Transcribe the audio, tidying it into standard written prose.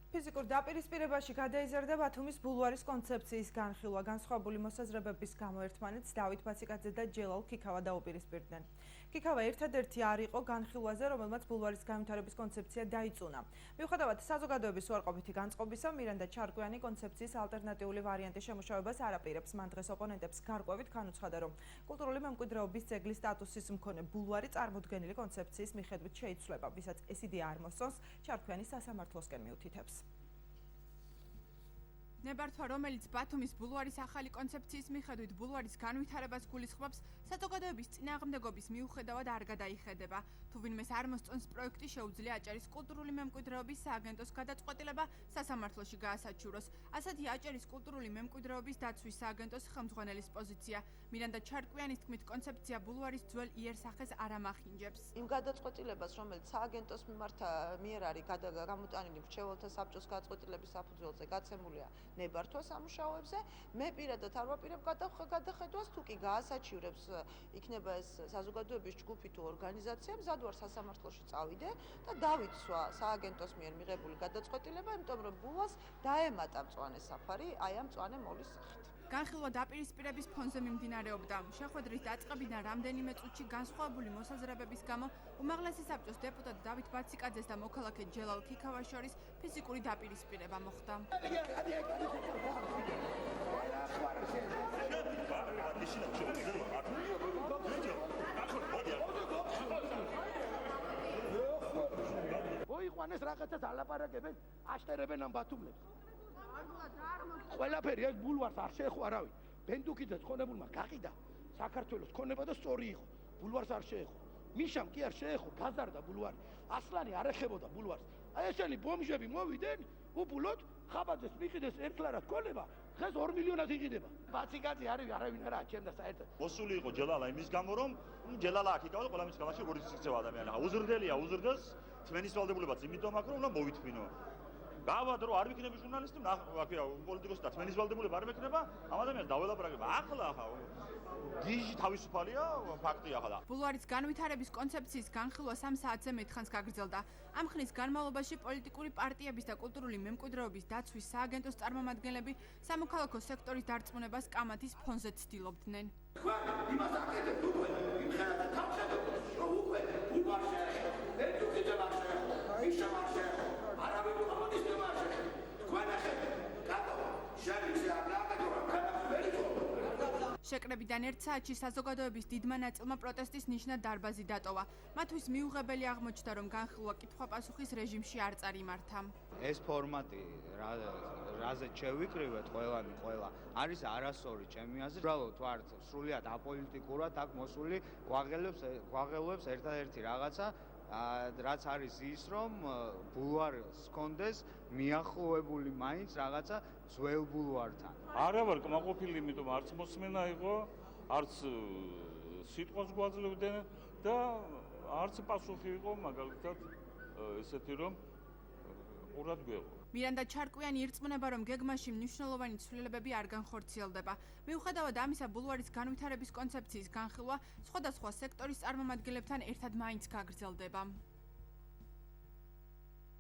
ფიზიკურ დაპირისპირებაში გადაიზარდა ბათუმის ბულვარის კონცეფციის განხილვა. განსხვავებული მოსაზრებების გამო ერთმანეთს დავით ბაციკაძე და ჯელალ ქიქავა დაუპირისპირდნენ. ქიქავა ერთადერთი არ იყო განხილვაზე, რომელმაც ბულვარის განვითარების კონცეფცია დაიწუნა. მიუხედავად საზოგადოების უარყოფითი განწყობისა, მირანდა ჩარკვიანი კონცეფციის ალტერნატიული ვარიანტის შემუშავებას არ აპირებს. მან დღეს ოპონენტებს გარკვევით განუცხადა, რომ კულტურული მემკვიდრეობის ძეგლის სტატუსის მქონე ბულვარი წარმოდგენილი კონცეფციის მიხედვით შეიცვლება, ვისაც ეს იდეა არ მოსწონს, ჩარკვიანი სასამართლოსკენ მიუთითებს. ნებართვა, რომელიც ბათუმის ბულვარის ახალი კონცეფციის მიხედვით ბულვარის განვითარებას გულისხმობს, საზოგადოების წინააღმდეგობის მიუხედავად არ გადაიხედება. თუ ვინმეს არ მოსწონს პროექტი, შეუძლია აჭარის კულტურული მემკვიდრეობის სააგენტოს გადაწყვეტილება სასამართლოში გაასაჩივროს. ასეთი აჭარის კულტურული მემკვიდრეობის დაცვის სააგენტოს ხელმძღვანელის პოზიცია. მირანდა ჩარკვიანის თქმით, კონცეფცია ბულვარის ძველ იერსახეს არ ამახინჯებს. იმ გადაწყვეტილებას, რომელიც სააგენტოს მიერ არის გამოტანილი მრჩეველთა საბჭოს გადაწყვეტილების საფუძველზე გაცემულია ნებართვა სამუშაოებზე, მე პირადად არ ვაპირებ გადახედვას, თუ კი გაასაჩივრებს იქნება ეს საზოგადოების ჯგუფი თუ ორგანიზაცია, მზად ვარ სასამართლოში წავიდე და დავიცვა სააგენტოს მიერ მიღებული გადაწყვეტილება, იმიტომ რომ ბულვარს დაემატა მწვანე საფარი აი ამ მწვანე მოლის სახით. განხილვა დაპირისპირების ფონზე მიმდინარეობდა. შეხვედრის დაწყებიდან რამდენიმე წუთში განსხვავებული მოსაზრებების გამო უმაღლესი საბჭოს დეპუტატ დავით ბაციკაძეს და მოქალაქე ჯელალ ქიქავას შორის ფიზიკური დაპირისპირება მოხდა. მოიყვანეს რაღაცას ალაპარაკებენ, აშტერებენ ამ ბათუმლებს. ყველაფერი ეს ბულვარს არ შეეხო არავინ. ბენდუკიძე ხონებულმა გაყიდა საქართველოს ქონება და სწორი იყო. ბულვარს არ შეეხო. მიშამ კი არ შეეხო, გაზარდა ბულვარი. ასლანი არ ეხებოდა ბულვარს. აი ესენი ბომჟები მოვიდნენ, უბულოდ ხაბაძეს მიყიდეს ერთლარად ქონება, დღეს 2 მილიონად იყიდება. ბაციკაძე არის არავინ არა აჩენდა საერთოდ. მოსული იყო ჯელალა იმის გამო, რომ ჯელალა აქ იქავა და ყველა მის გამაში როგორც იქცევა ადამიანი. უზრდელია უზრდეს თმენის ვალდებულებაც, იმიტომ აქ რომ უნდა მოვითმინო. გავად რომ არ ვიქნები ჟურნალისტი, აქია პოლიტიკოსი და თმენის ვალდებულება არ მექნება, ამ ადამიანს დაველაპარაკება. ახლა გიჟი თავისუფალია, ფაქტია ახლა. ბულვარის განვითარების კონცეფციის განხილვა 3 საათზე მეთხანს გაგრძელდა. ამ ხნის განმავლობაში პოლიტიკური პარტიების და კულტურული მემკვიდრეობის დაცვის სააგენტოს წარმომადგენლები სამოქალაქო სექტორის დარწმუნებას კამათის ფონზე ცდილობდნენ. იმას აკეთებ უკვე, იმხელა თავშედო, რომ უკვე ბულვარს შეეხო, ბენდუკიძე არ შეეხო, მიშამ არ შეეხო, არავინ კომუნისტი არ შეეხო. თქვენ ახეთ, კატო, შევიცე არ გააკეთო, ქალაქს ვერ იყო. შეკრებიდან 1 საათში საზოგადოების დიდმა ნაწილმა პროტესტის ნიშნად დარბაზი დატოვა. მათთვის მიუღებელი აღმოჩნდა, რომ განხილვა კითხვა-პასუხის რეჟიმში არ წარიმართა. ეს ფორმატი, რაზეც შევიკრიბეთ ყველა, არის არასწორი ჩემი აზრით. უბრალოდ ვარ სრულიად აპოლიტიკურად აქ მოსული, გვაღელვებს ერთადერთი რაღაცა, რაც არის ის, რომ ბულვარს ჰქონდეს მიახლოებული მაინც რაღაცა ძველ ბულვართან. არა ვარ კმაყოფილი, იმიტომ არც მოსმენა იყო, არც სიტყვას გვაძლევდნენ და არც პასუხი იყო, მაგალითად ესეთი რომ ყურად გვეღო. მირანდა ჩარკვიანი ირწმუნება, რომ გეგმაში მნიშვნელოვანი ცვლილებები არ განხორციელდება. მიუხედავად ამისა, ბულვარის განვითარების კონცეფციის განხილვა სხვადასხვა სექტორის წარმომადგენლებთან ერთად მაინც გაგრძელდება.